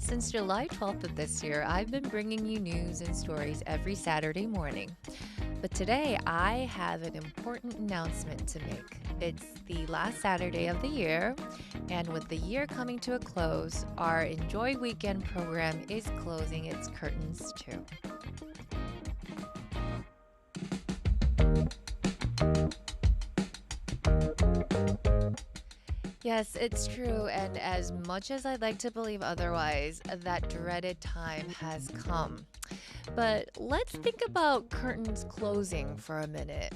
Since July 12th of this year, I've been bringing you news and stories every Saturday morning. But today, I have an important announcement to make. It's the last Saturday of the year, and with the year coming to a close, our Enjoy Weekend program is closing its curtains too. Yes, it's true, and as much as I'd like to believe otherwise, that dreaded time has come. But let's think about curtains closing for a minute.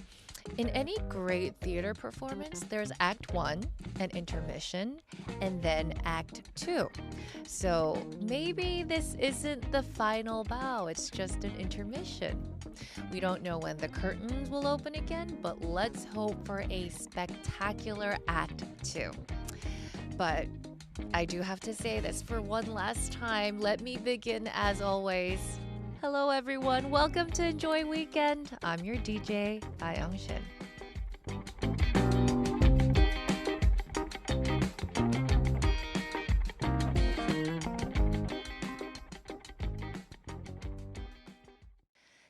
In any great theater performance, there's Act 1, an intermission, and then Act 2. So maybe this isn't the final bow, it's just an intermission. We don't know when the curtains will open again, but let's hope for a spectacular Act 2. But I do have to say this for one last time. Let me begin as always. Hello everyone, welcome to Enjoy Weekend. I'm your DJ, A-Young Shin.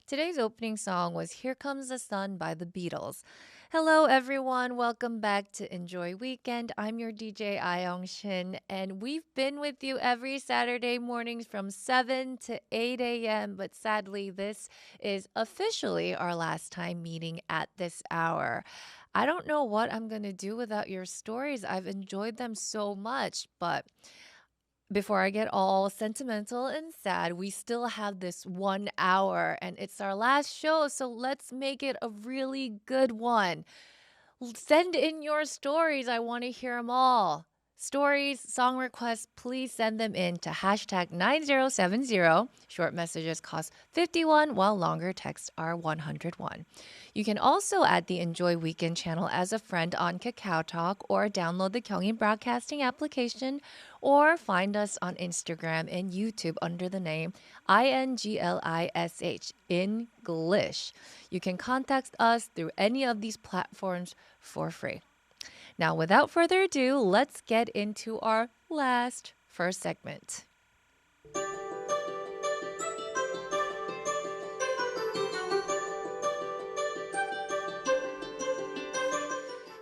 Today's opening song was Here Comes the Sun by the Beatles. Hello everyone, welcome back to Enjoy Weekend. I'm your DJ A-Young Shin, and we've been with you every Saturday mornings from 7 to 8 a.m. But sadly, this is officially our last time meeting at this hour. I don't know what I'm going to do without your stories. I've enjoyed them so much, but before I get all sentimental and sad, we still have this 1 hour and it's our last show, so let's make it a really good one. Send in your stories. I want to hear them all. Stories, song requests, please send them in to hashtag 9070. Short messages cost 51, while longer texts are 101. You can also add the Enjoy Weekend channel as a friend on Kakaotalk or download the Gyeongin Broadcasting application or find us on Instagram and YouTube under the name INGLISH, English. You can contact us through any of these platforms for free. Now, without further ado, let's get into our first segment.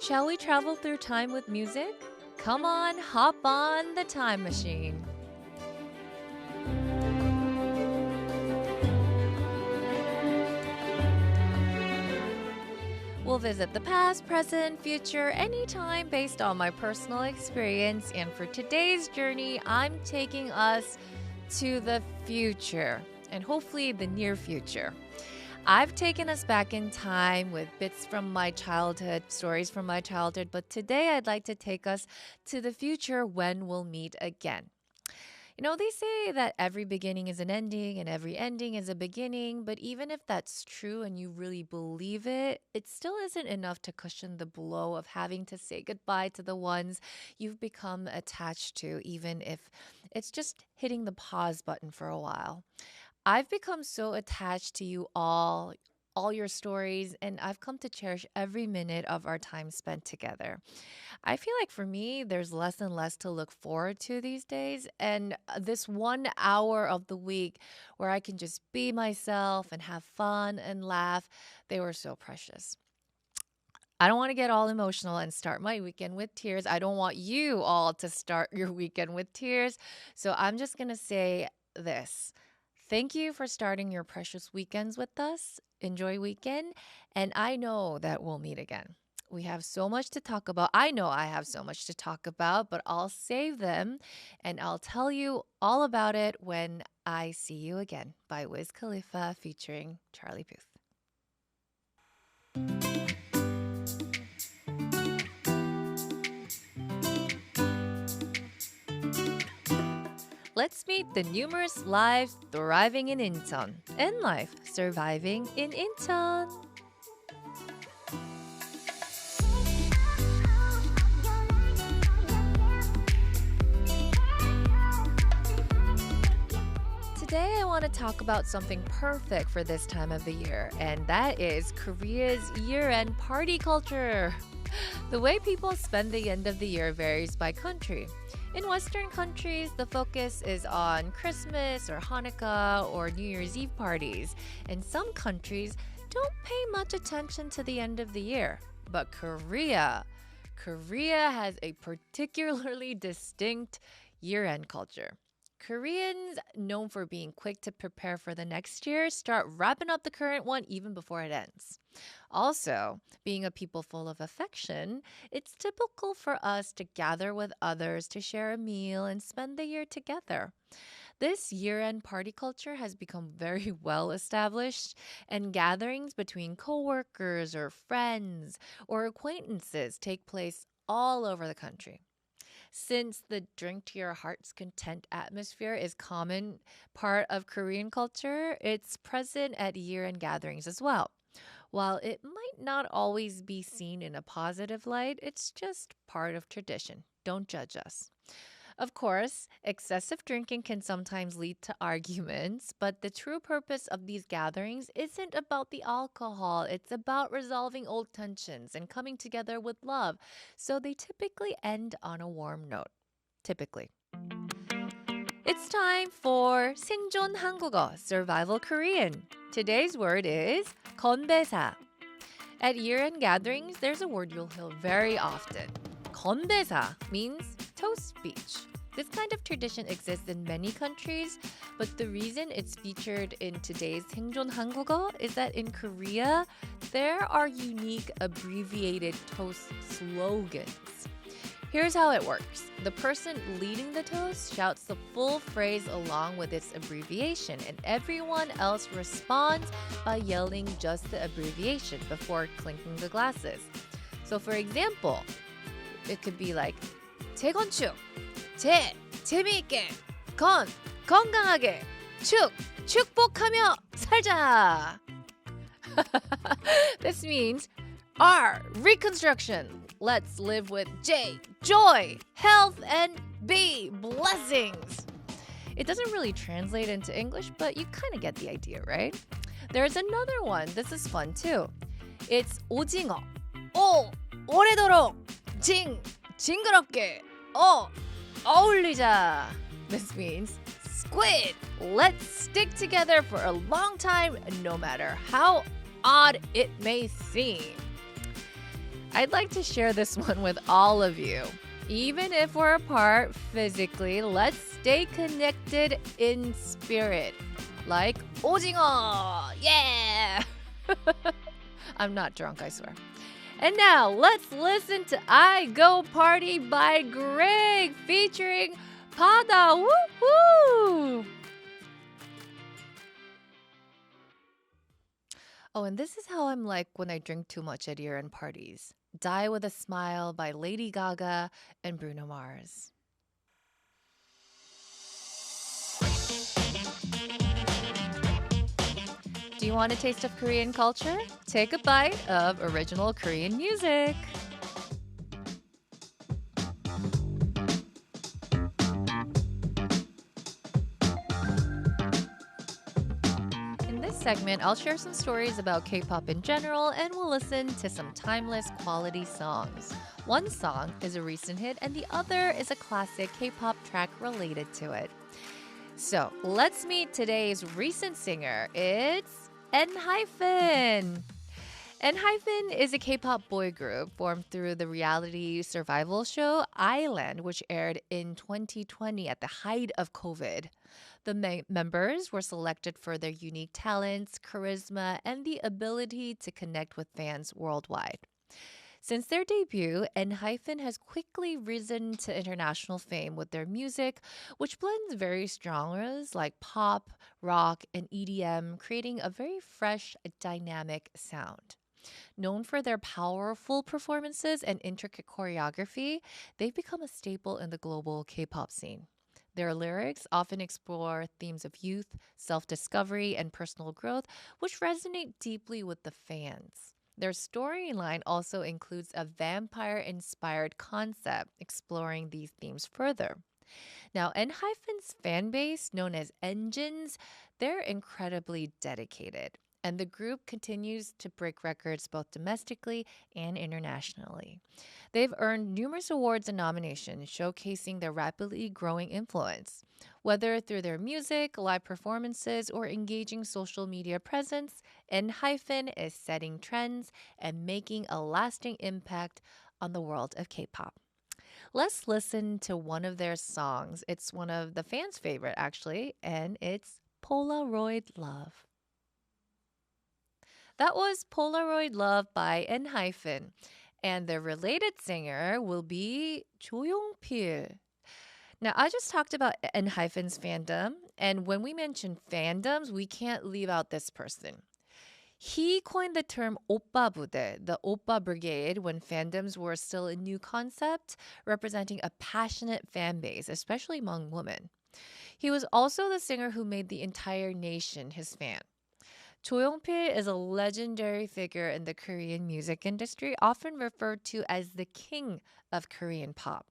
Shall we travel through time with music? Come on, hop on the time machine. We'll visit the past, present, future, anytime based on my personal experience. And for today's journey, I'm taking us to the future and hopefully the near future. I've taken us back in time with bits from my childhood, stories from my childhood, but today I'd like to take us to the future when we'll meet again. You know, they say that every beginning is an ending and every ending is a beginning, but even if that's true and you really believe it, it still isn't enough to cushion the blow of having to say goodbye to the ones you've become attached to, even if it's just hitting the pause button for a while. I've become so attached to you all your stories, and I've come to cherish every minute of our time spent together. I feel like for me, there's less and less to look forward to these days, and this 1 hour of the week where I can just be myself and have fun and laugh, they were so precious. I don't want to get all emotional and start my weekend with tears. I don't want you all to start your weekend with tears. So I'm just going to say this. Thank you for starting your precious weekends with us. Enjoy weekend. And I know that we'll meet again. We have so much to talk about. I know I have so much to talk about, but I'll save them and I'll tell you all about it when I see you again by Wiz Khalifa featuring Charlie Puth. Let's meet the numerous lives thriving in Incheon and life surviving in Incheon. Today I want to talk about something perfect for this time of the year, and that is Korea's year-end party culture. The way people spend the end of the year varies by country. In Western countries, the focus is on Christmas or Hanukkah or New Year's Eve parties. And some countries don't pay much attention to the end of the year. But Korea has a particularly distinct year-end culture. Koreans, known for being quick to prepare for the next year, start wrapping up the current one even before it ends. Also, being a people full of affection, it's typical for us to gather with others to share a meal and spend the year together. This year end party culture has become very well established, and gatherings between coworkers or friends or acquaintances take place all over the country. Since the drink to your heart's content atmosphere is common part of Korean culture, it's present at year-end gatherings as well. While it might not always be seen in a positive light, it's just part of tradition. Don't judge us. Of course, excessive drinking can sometimes lead to arguments, but the true purpose of these gatherings isn't about the alcohol. It's about resolving old tensions and coming together with love. So they typically end on a warm note. Typically. It's time for 생존 한국어, Survival Korean. Today's word is 건배사. At year-end gatherings, there's a word you'll hear very often. 건배사 means toast speech. This kind of tradition exists in many countries, but the reason it's featured in today's 생존 한국어 is that in Korea, there are unique abbreviated toast slogans. Here's how it works. The person leading the toast shouts the full phrase along with its abbreviation, and everyone else responds by yelling just the abbreviation before clinking the glasses. So for example, it could be like 재건축, 재미있게, 건강하게, 축복하며 살자. This means R, reconstruction. Let's live with J, joy, health, and B, blessings. It doesn't really translate into English, but you kind of get the idea, right? There's another one. This is fun too. It's 오징어. 오, 오래도록. 징그럽게. 어울리자. This means squid. Let's stick together for a long time, no matter how odd it may seem. I'd like to share this one with all of you. Even if we're apart physically, let's stay connected in spirit. Like 오징어. Yeah. I'm not drunk, I swear. And now, let's listen to I Go Party by Greg featuring 바다. Woohoo! Oh, and this is how I'm like when I drink too much at year-end parties. Die with a Smile by Lady Gaga and Bruno Mars. Do you want a taste of Korean culture? Take a bite of original Korean music. In this segment, I'll share some stories about K-pop in general, and we'll listen to some timeless quality songs. One song is a recent hit, and the other is a classic K-pop track related to it. So let's meet today's recent singer. It's 엔하이픈. 엔하이픈 is a K-pop boy group formed through the reality survival show Island, which aired in 2020 at the height of COVID. The members were selected for their unique talents, charisma, and the ability to connect with fans worldwide. Since their debut, 엔하이픈 has quickly risen to international fame with their music, which blends various genres like pop, rock, and EDM, creating a very fresh, dynamic sound. Known for their powerful performances and intricate choreography, they've become a staple in the global K-pop scene. Their lyrics often explore themes of youth, self-discovery, and personal growth, which resonate deeply with the fans. Their storyline also includes a vampire-inspired concept, exploring these themes further. Now, 엔하이픈's fan base, known as Engines, they're incredibly dedicated. and the group continues to break records both domestically and internationally. They've earned numerous awards and nominations, showcasing their rapidly growing influence. Whether through their music, live performances, or engaging social media presence, 엔하이픈 is setting trends and making a lasting impact on the world of K-pop. Let's listen to one of their songs. It's one of the fans' favorite, actually, and it's Polaroid Love. That was Polaroid Love by 엔하이픈, and the related singer will be 조용필. Now, I just talked about 엔하이픈's fandom, and when we mention fandoms, we can't leave out this person. He coined the term 오빠 부대, the Oppa Brigade, when fandoms were still a new concept, representing a passionate fan base, especially among women. He was also the singer who made the entire nation his fan. 조용필 is a legendary figure in the Korean music industry, often referred to as the king of Korean pop.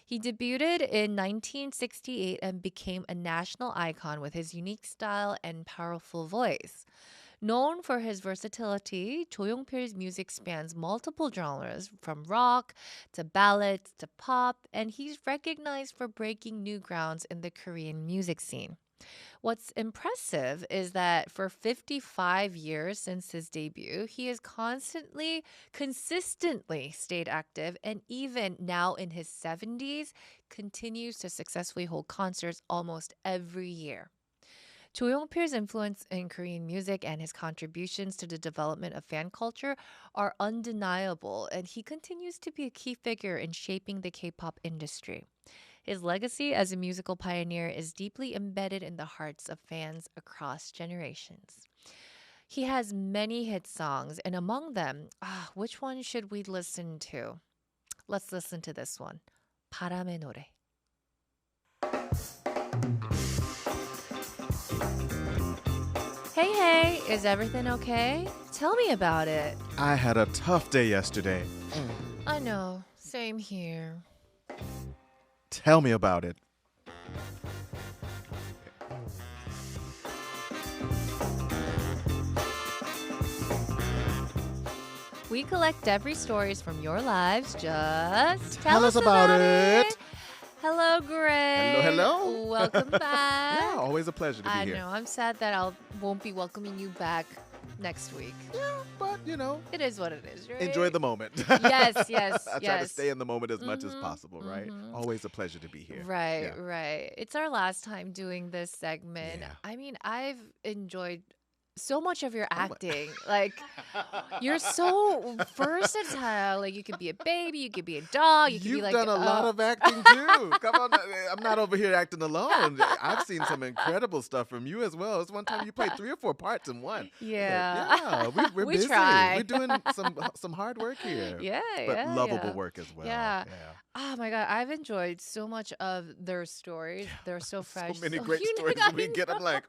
He debuted in 1968 and became a national icon with his unique style and powerful voice. Known for his versatility, 조용필's music spans multiple genres, from rock to ballads to pop, and he's recognized for breaking new grounds in the Korean music scene. What's impressive is that for 55 years since his debut, he has consistently stayed active, and even now in his 70s, continues to successfully hold concerts almost every year. 조용필's influence in Korean music and his contributions to the development of fan culture are undeniable, and he continues to be a key figure in shaping the K-pop industry. His legacy as a musical pioneer is deeply embedded in the hearts of fans across generations. He has many hit songs, and among them, which one should we listen to? Let's listen to this one, 바람의 노래. Hey, is everything okay? Tell me about it. I had a tough day yesterday. I know, same here. Tell me about it. We collect every stories from your lives. Just Tell us about it. Hello, Greg. Hello. Welcome back. Yeah, always a pleasure to be I here. know. I'm sad that I won't be welcoming you back next week. Yeah, but It is what it is, right? enjoy the moment. Yes. I try to stay in the moment as much as possible, right? Always a pleasure to be here. Right, Yeah. right. It's our last time doing this segment. Yeah. I mean, I've enjoyed so much of your my- acting. Like, you're so versatile. Like, you could be a baby, you could be a dog, you could be You've like done a lot of acting too. Come on, I'm not over here acting alone. I've seen some incredible stuff from you as well. It's one time you played 3 or 4 parts in one. Yeah. We're We busy. try. We're doing some hard work here. Yeah, But yeah, lovable yeah. work as well. Yeah. Oh my God, I've enjoyed so much of their stories. They're so fresh. So many great unique. stories I we get. I'm know. like,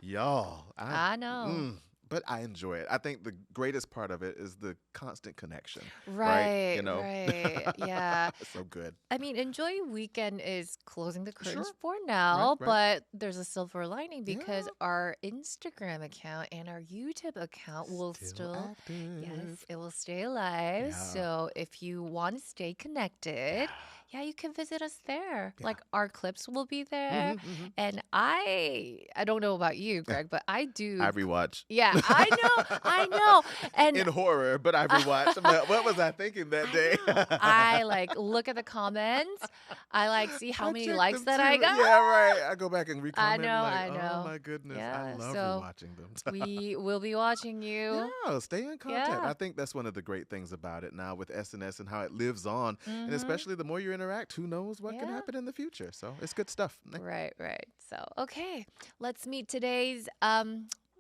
y'all. I know. But I enjoy it. I think the greatest part of it is the constant connection. Right, You know? right. Yeah. So good. I mean, Enjoy Weekend is closing the curtains Sure. for now, Right. but there's a silver lining because Yeah. our Instagram account and our YouTube account will still active. yes, it will stay alive. Yeah. So if you want to stay connected, yeah, you can visit us there. Yeah. Like our clips will be there. Mhm. And I don't know about you, Greg, but I do. I rewatch. Yeah, I know. And In horror, but I rewatch. I'm like, what was I thinking that day? I like look at the comments. I like see how I many check likes them that I too. got. Yeah, right. I go back and re-comment. know, like, I know. Oh my goodness, Yeah, I love so rewatching them. We will be watching you. Yeah, stay in contact. Yeah. I think that's one of the great things about it now with SNS and how it lives on. And Mhm. especially the more you interact, who knows what can Yeah. happen in the future. So it's good stuff. Right. So, okay, let's meet today's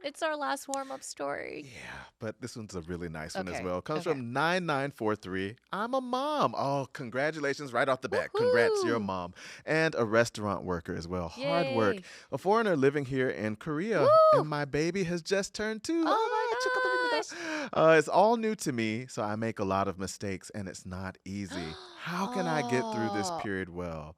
it's our last warm-up story. Yeah, but this one's a really nice one as Okay, well. Comes okay. from 9943. I'm a mom. Oh, congratulations right off the bat. Congrats, you're a Woohoo. mom. And a restaurant worker as well. Hard work. Yay. A foreigner living here in Korea. Woo. And my baby has just turned 2. Oh my It's all new to me, so I make a lot of mistakes, and it's not easy. How can I get through this Oh. period well?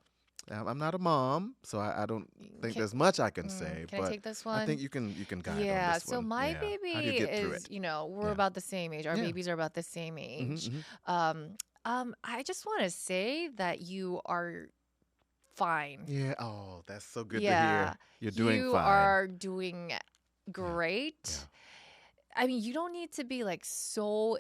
I'm not a mom, so I don't think there's much I can say. Can I But take this one? I think you can guide Yeah, on this so one. my Yeah. baby How do you get through is, it? we're Yeah. about the same age. Our Yeah. babies are about the same age. Mhm. I just want to say that you are fine. Yeah. Oh, that's so good to Yeah, hear. You're doing you fine. are doing Yeah. great. Yeah. I mean, you don't need to be like so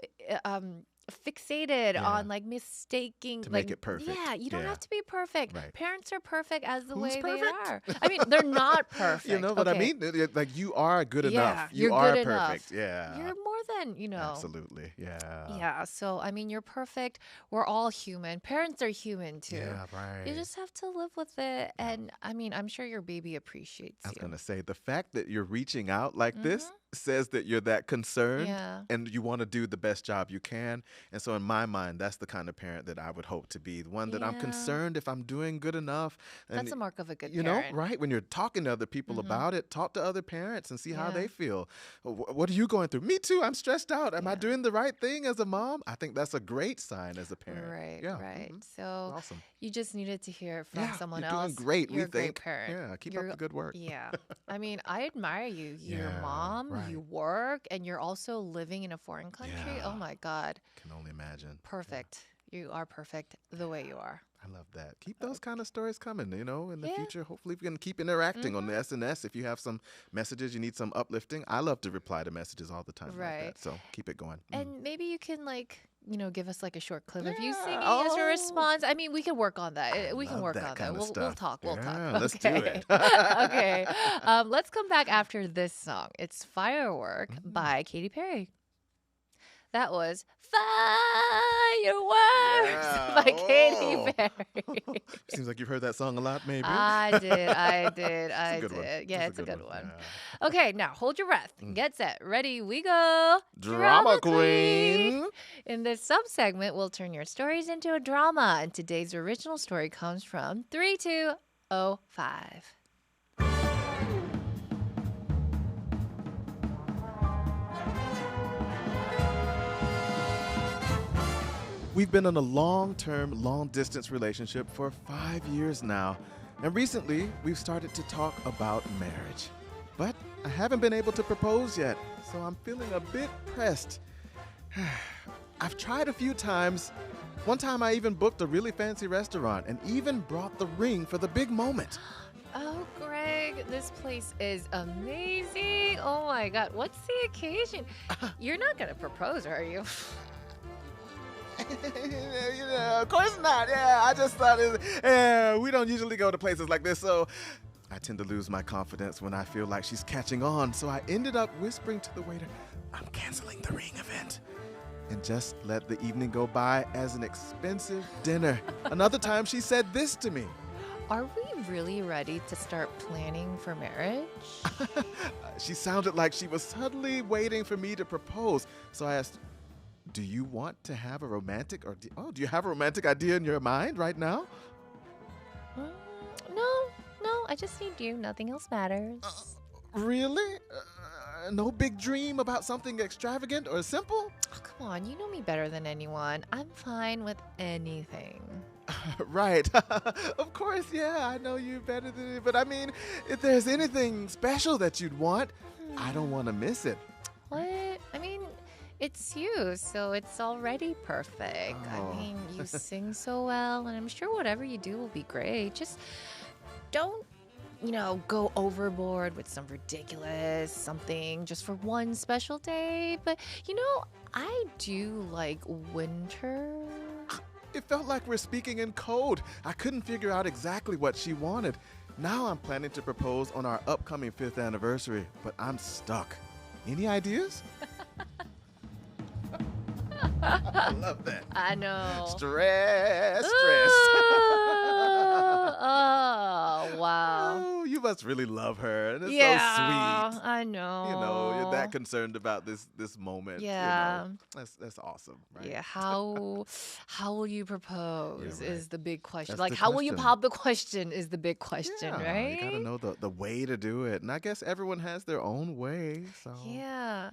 fixated Yeah. on like mistaking To like make it perfect. yeah, you don't Yeah. have to be perfect. Right. Parents are perfect as the Who's way perfect? they are. I mean, they're not perfect. You know what I okay? mean? Like you are good Yeah, enough. you're You are good perfect. enough. Yeah. You're more than, Absolutely. Yeah. Yeah, so I mean, you're perfect. We're all human. Parents are human too. Yeah, right. You just have to live with it. And I mean, I'm sure your baby appreciates I was you. going to say the fact that you're reaching out like this Mhm. says that you're that concerned Yeah. and you want to do the best job you can. And so in my mind, that's the kind of parent that I would hope to be. The one that I'm Yeah. concerned if I'm doing good enough. And That's a mark of a good you know, parent. right? When you're talking to other people Mhm. about it, talk to other parents and see how Yeah. they feel. What are you going through? Me too. I'm stressed out. Am I Yeah. doing the right thing as a mom? I think that's a great sign as a parent. Right, Yeah. right. Mhm. So Awesome. you just needed to hear it from Yeah, someone you're else. doing great, we You're a great think. parent. Yeah, keep You're- up the good work. Yeah. I mean, I admire you. You're a Yeah, mom, you right. work, and you're also living in a foreign country. Oh Yeah. my God. Can only imagine. Perfect. You are perfect the way you are. I love that. Keep those kind of stories coming, in the Yeah. future. Hopefully we can keep interacting on the Mhm. SNS. If you have some messages, you need some uplifting. I love to reply to messages all the time like Right. that. So keep it going. And maybe you can give us like a short clip of you Yeah. singing as a Oh. response. I mean, we can work on that. I We can love work that on that. kind of We'll stuff. talk. We'll talk. Yeah, let's do Okay. it. Okay. Let's come back after this song. It's Firework Mhm. by Katy Perry. That was Fireworks Yeah. by Katy Oh. Perry. Seems like you've heard that song a lot, maybe. I did. I It's a good one. Yeah, it's a good one. Yeah. Okay, now hold your breath. Mm. Get set. Ready, we go. Drama Queen. In this sub-segment, we'll turn your stories into a drama. And today's original story comes from 3205. We've been in a long-term, long-distance relationship for 5 years now. And recently, we've started to talk about marriage. But I haven't been able to propose yet, so I'm feeling a bit pressed. I've tried a few times. One time I even booked a really fancy restaurant and even brought the ring for the big moment. Oh, Greg, this place is amazing. Oh my God, what's the occasion? You're not going to propose, are you? Of course not. Yeah, I just thought we don't usually go to places like this, so I tend to lose my confidence when I feel like she's catching on. So I ended up whispering to the waiter, I'm canceling the ring event. And just let the evening go by as an expensive dinner. Another time she said this to me. Are we really ready to start planning for marriage? She sounded like she was suddenly waiting for me to propose. So I asked, do you want to have a romantic do you have a romantic idea in your mind right now? No, I just need you. Nothing else matters. Really? No big dream about something extravagant or simple? Oh, come on, you know me better than anyone. I'm fine with anything. Right. Of course, yeah, I know you better than me. But I mean, if there's anything special that you'd want, I don't want to miss it. What? I mean, it's you, so it's already perfect. Oh. I mean, you sing so well, and I'm sure whatever you do will be great. Just don't, go overboard with some ridiculous something just for one special day. But, I do like winter. It felt like we're speaking in code. I couldn't figure out exactly what she wanted. Now I'm planning to propose on our upcoming 5th anniversary, but I'm stuck. Any ideas? I love that. I know. Stress. Oh, wow. Oh, you us really love her, and it's Yeah, so sweet. I know. You're that concerned about this moment. Yeah. That's awesome, right? Yeah, how will you propose right. is the big question. That's Like, the how will you question. pop the question is the big question, Yeah, you got to right? know the way to do it, and I guess everyone has their own way. So Yeah.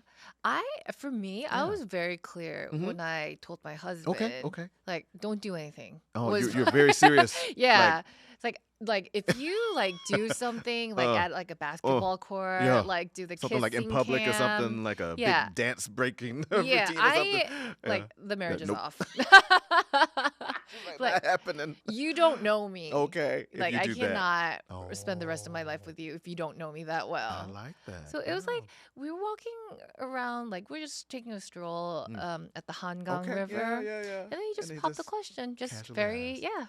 For me, I Yeah. was very clear Mhm. when I told my husband, okay. like, don't do anything. Oh, Was you're very serious. yeah. It's like if you like do something like Uh, at like a basketball court, yeah. like do the Something like in kissing public or cam. something, like a Yeah. big dance breaking Yeah, routine or something. like the marriage is nope. off. Like Like, that happening. you don't know me. Okay, if Like you I do that. cannot spend the rest of my life with you if you don't know me that I well. like that. So it was like Oh. we were walking around, like we're just taking a stroll at the Hangang Okay, River. yeah. And then he just And he popped the just question, just casually very, asked. yeah.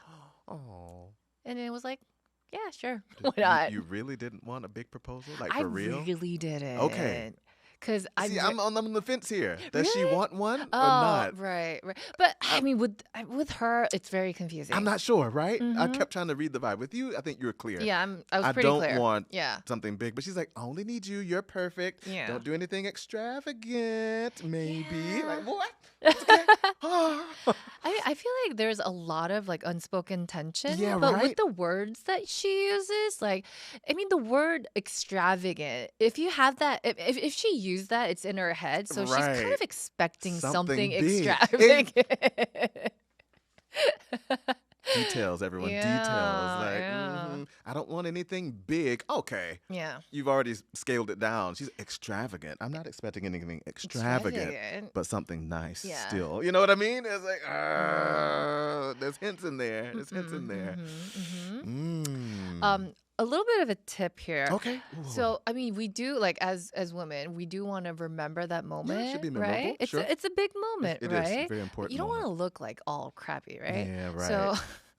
Oh. And it was like, yeah, sure. Did Why not? You really didn't want a big proposal, like I for real? really didn't. Okay. Because See, I'm on the fence here. Does she Really? want one or Oh, not? right. But I mean, with her, it's very confusing. I'm not sure, right? I Mhm. kept trying to read the vibe. With you, I think you were clear. Yeah, I was I pretty don't clear. want Yeah. something big, but she's like, I only need you. You're perfect. Yeah. Don't do anything extravagant, maybe. Yeah. Like what? Okay. I feel like there's a lot of like unspoken tension. Yeah, but right? with the words that she uses, like, I mean, the word extravagant, if you have that, if she used that, it's in her head. So she's kind Right. of expecting Something something big. extravagant. Details, everyone. Details. Yeah, Like, yeah. I don't want anything big. Okay. Yeah. You've already scaled it down. She's extravagant. I'm not expecting anything extravagant, but something nice Yeah. still. You know what I mean? It's like, there's hints in there. There's hints in there. A little bit of a tip here. Okay. So, I mean, we do like as women, we do want to remember that moment, should be memorable, right? It's sure. it's a big moment, It is right? a very important You don't want moment. to look like all crappy, right? Yeah, right. So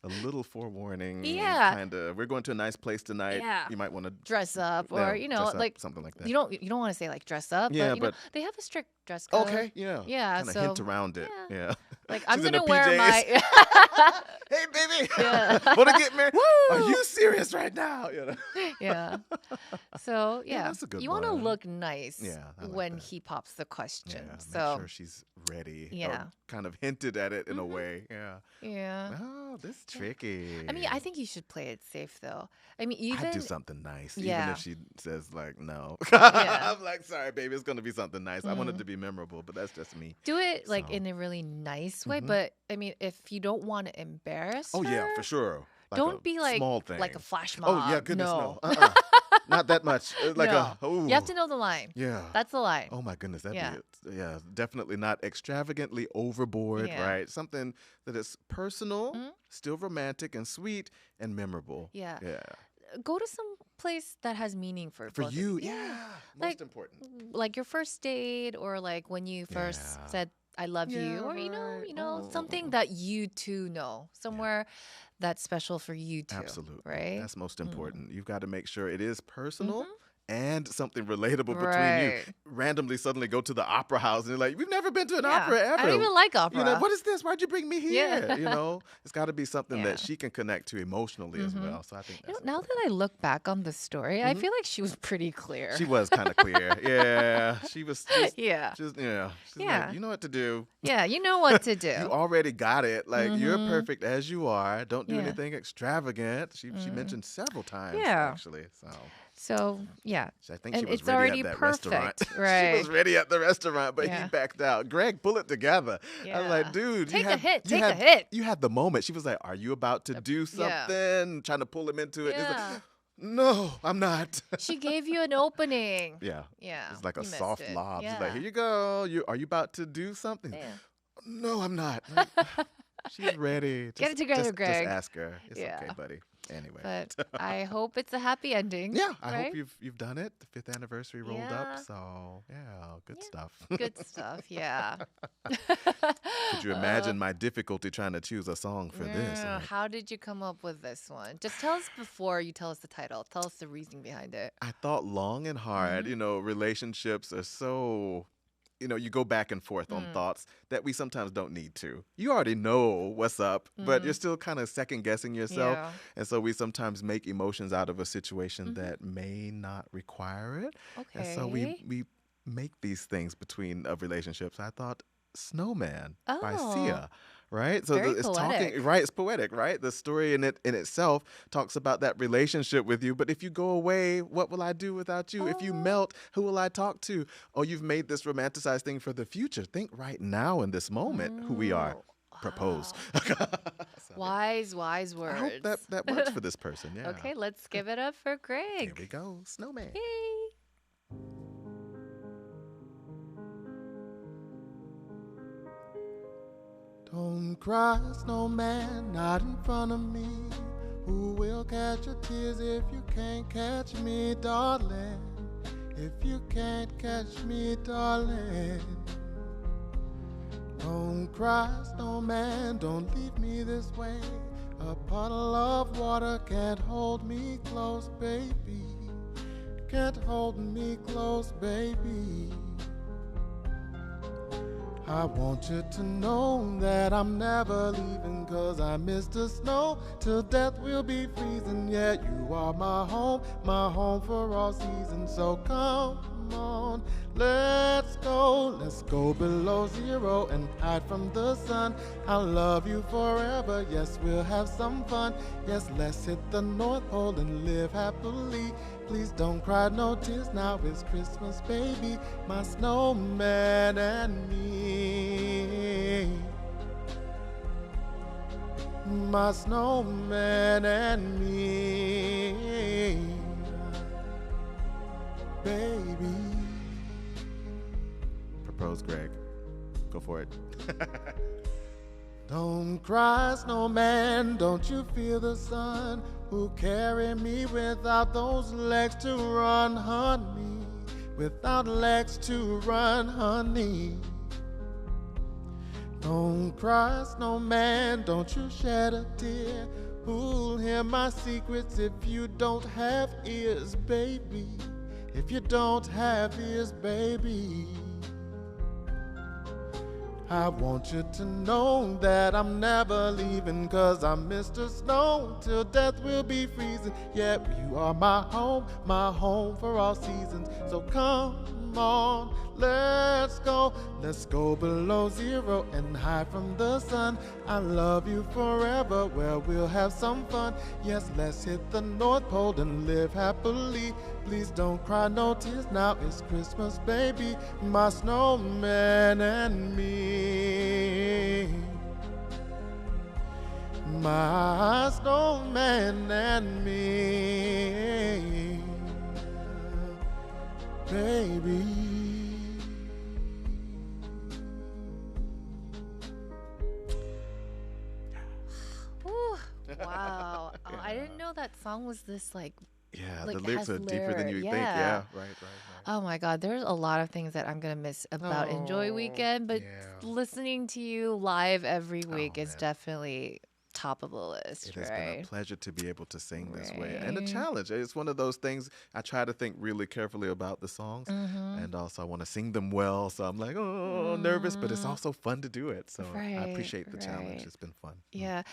A little forewarning. Yeah. Kind of. We're going to a nice place tonight. Yeah. You might want to dress up, or like something like that. you don't want to say like dress up, Yeah, but, you know, but- they have a strict dress code. Okay, yeah. Yeah, Kind of so hint around it. yeah. Yeah. Like I'm She's in her gonna wear PJs. my Hey, baby. Yeah. Want to get married? Are Woo! you serious right now? You know? yeah. So Yeah, yeah, that's a good you want to one. look nice Yeah, I like when that. he pops the question. Yeah, make so sure she's ready. Or Yeah. kind of hinted at it in a Mhm. way. Yeah. yeah. Oh, this is tricky. I mean, I think you should play it safe though. I mean, even I'd do something nice, even Yeah. if she says like no. Yeah. I'm like, sorry, baby, it's gonna be something nice. I want it to be memorable, but that's just me. do it like So- in a really nice way. Mhm. But I mean, if you don't want to embarrass Oh yeah, her, for sure. Like don't a be like small thing. like a flash mob. Oh yeah, goodness no. no. Not that much. Like No. ooh. You have to know the line. Yeah. That's the line. Oh my goodness, that'd Yeah. be it. Yeah, definitely not extravagantly overboard, Yeah. right? Something that is personal, Mhm. still romantic and sweet and memorable. Yeah. Yeah. Go to some place that has meaning for For both of you, yeah. Most Like, important. like your first date, or like when you first Yeah. said I love you, Yeah, or right. something that you two know, somewhere that's special for you two. Absolutely. Right? That's most important. You've got to make sure it is personal Mhm. and something relatable between Right. you. Randomly suddenly go to the opera house and you're like, we've never been to an Yeah. opera ever. I don't even like opera. You know, what is this? Why'd you bring me here? Yeah. You know, it's got to be something Yeah. that she can connect to emotionally as Mhm. well. So I think You know, that's now that I look back on the story, I feel like she was pretty clear. She was kind of clear. Yeah. She was just, yeah. yeah. She's Yeah. like, you know what to do. Yeah, you know what to do. You already got it. Like, you're Mhm. perfect as you are. Don't do Yeah. anything extravagant. She mentioned several times, Yeah. actually. So, yeah. I think And she was it's ready already at that restaurant. perfect, She right. was ready at the restaurant, but Yeah. he backed out. Greg, pull it together. I was Yeah. like, dude, Take you a had, hit, you take a had- hit. You had the moment. She was like, are you about to do yeah. something? Trying to pull him into it. He's Yeah. like, no, I'm not. She gave you an opening. Yeah. Yeah. It's like a you missed soft it. lob. She's Yeah. like, here you go. Are you about to do something? Yeah. No, I'm not. Like, she's ready. Get it together, just Greg. ask her. It's okay, Yeah. buddy. Anyway. But I hope it's a happy ending. yeah, I right? hope you've done it. The 5th anniversary rolled Yeah. up. So yeah, good stuff. Good stuff. Yeah. Could you imagine my difficulty trying to choose a song for this? Yeah, Like, how did you come up with this one? Just tell us before you tell us the title. Tell us the reasoning behind it. I thought long and hard. Mhm. You know, relationships are so you go back and forth on thoughts that we sometimes don't need to. You already know what's up, but you're still kind of second guessing yourself. Yeah. And so we sometimes make emotions out of a situation that may not require it. Okay. And so we make these things between relationships. I thought Snowman by Sia. Right? So Very it's poetic. talking, right? It's poetic, right? The story in itself talks about that relationship with you. But if you go away, what will I do without you? If you melt, who will I talk to? Oh, you've made this romanticized thing for the future. Think right now in this moment who we are. Propose. Wise words. I hope that works for this person. Yeah. Okay, let's give it up for Greg. Here we go. Snowman. Yay. Don't cry, snowman, not in front of me. Who will catch your tears if you can't catch me, darling? If you can't catch me, darling. Don't cry, snowman, don't leave me this way. A puddle of water can't hold me close, baby. Can't hold me close, baby. I want you to know that I'm never leaving, 'cause I miss the snow till death will be freezing. Yeah, you are my home for all seasons. So come on, let's go below zero and hide from the sun. I'll love you forever, yes, we'll have some fun. Yes, let's hit the North Pole and live happily. Please don't cry, no tears, now it's Christmas, baby. My snowman and me. My snowman and me. Baby. Propose, Greg. Go for it. Don't cry, snowman, don't you feel the sun? Who carry me without those legs to run, honey? Without legs to run, honey. Don't cry, snowman, don't you shed a tear. Who'll hear my secrets if you don't have ears, baby? If you don't have ears, baby. I want you to know that I'm never leaving, 'cause I'm Mr. Snow till death will be freezing. Yeah, you are my home for all seasons. So come on, let's go below zero and hide from the sun. I love you forever, well, we'll have some fun. Yes, let's hit the North Pole and live happily. Please don't cry, no tears, now it's Christmas, baby. My snowman and me. My snowman and me. Baby. Ooh, wow. Oh, I didn't know that song was this Yeah, like, the lyrics has are deeper than you lyric. think. Yeah. Yeah, right. Oh my God, there's a lot of things that I'm gonna miss about Enjoy Oh, Weekend, but yeah. listening to you live every week is man. definitely top of the list, It has been a right? pleasure to be able to sing this way, and a Right. challenge. It's one of those things I try to think really carefully about the songs, and also I want to sing them well. So I'm like, oh, nervous, but it's also fun to do it. So I Right, appreciate the challenge. right. It's been fun. Yeah.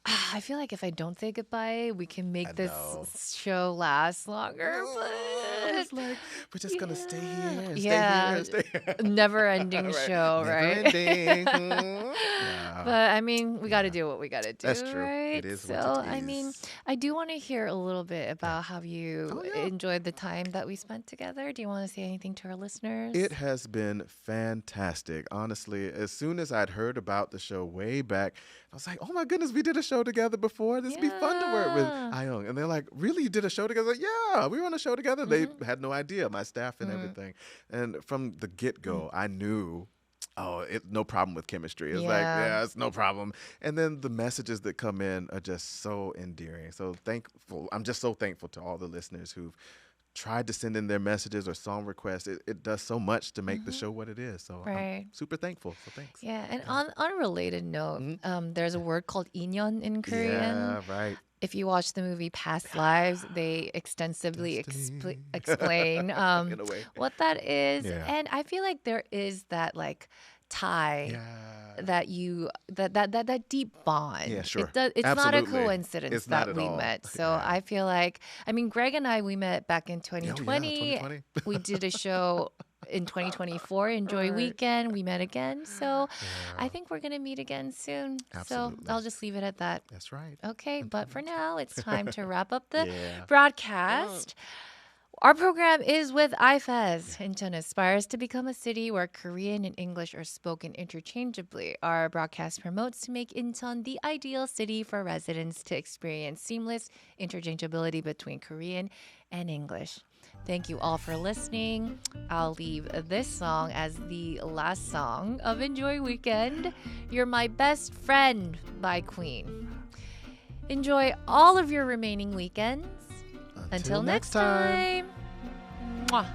I feel like if I don't say goodbye, we can make I this know. show last longer, It's but like we're just gonna stay here and Yeah. stay here and stay here. never-ending Right. show, Never right? ending. Yeah. But I mean, we got to Yeah. do what we got to do, That's true. right? It is So, what it I mean, is. I do want to hear a little bit about how you Oh, yeah. enjoyed the time that we spent together. Do you want to say anything to our listeners? It has been fantastic. Honestly, as soon as I'd heard about the show way back, I was like, oh my goodness, we did a show together before. This would be fun to work with Yeah. A-Young. And they're like, really? You did a show together? Like, yeah, we were on a show together. They Mm-hmm. had no idea, my staff and everything. And from the get-go, I knew, no problem with chemistry. It's like, Yeah. yeah, it's no problem. And then the messages that come in are just so endearing. So thankful. I'm just so thankful to all the listeners who've tried to send in their messages or song requests. It does so much to make the show what it is. So Right. I'm super thankful. So thanks. Yeah, and on a related note, there's a word called Incheon in Korean. Yeah, right. If you watch the movie Past Lives, they extensively Destiny. explain In a way. what that is. Yeah. And I feel like there is that like tie Yeah. that deep bond. Yeah, sure. It's not a Absolutely. coincidence It's that not at we all. met. So Yeah. I feel like, I mean, Greg and I, we met back in Oh, yeah, 2020. 2020. We did a show in 2024, Enjoy Right. Weekend. We met again. So Yeah. I think we're going to meet again soon. Absolutely. So I'll just leave it at that. That's right. Okay, but for now, it's time to wrap up the Yeah. broadcast. Our program is with IFES. Incheon aspires to become a city where Korean and English are spoken interchangeably. Our broadcast promotes to make Incheon the ideal city for residents to experience seamless interchangeability between Korean and English. Thank you all for listening. I'll leave this song as the last song of Enjoy Weekend. You're My Best Friend by Queen. Enjoy all of your remaining weekends. Until next time. Mwah.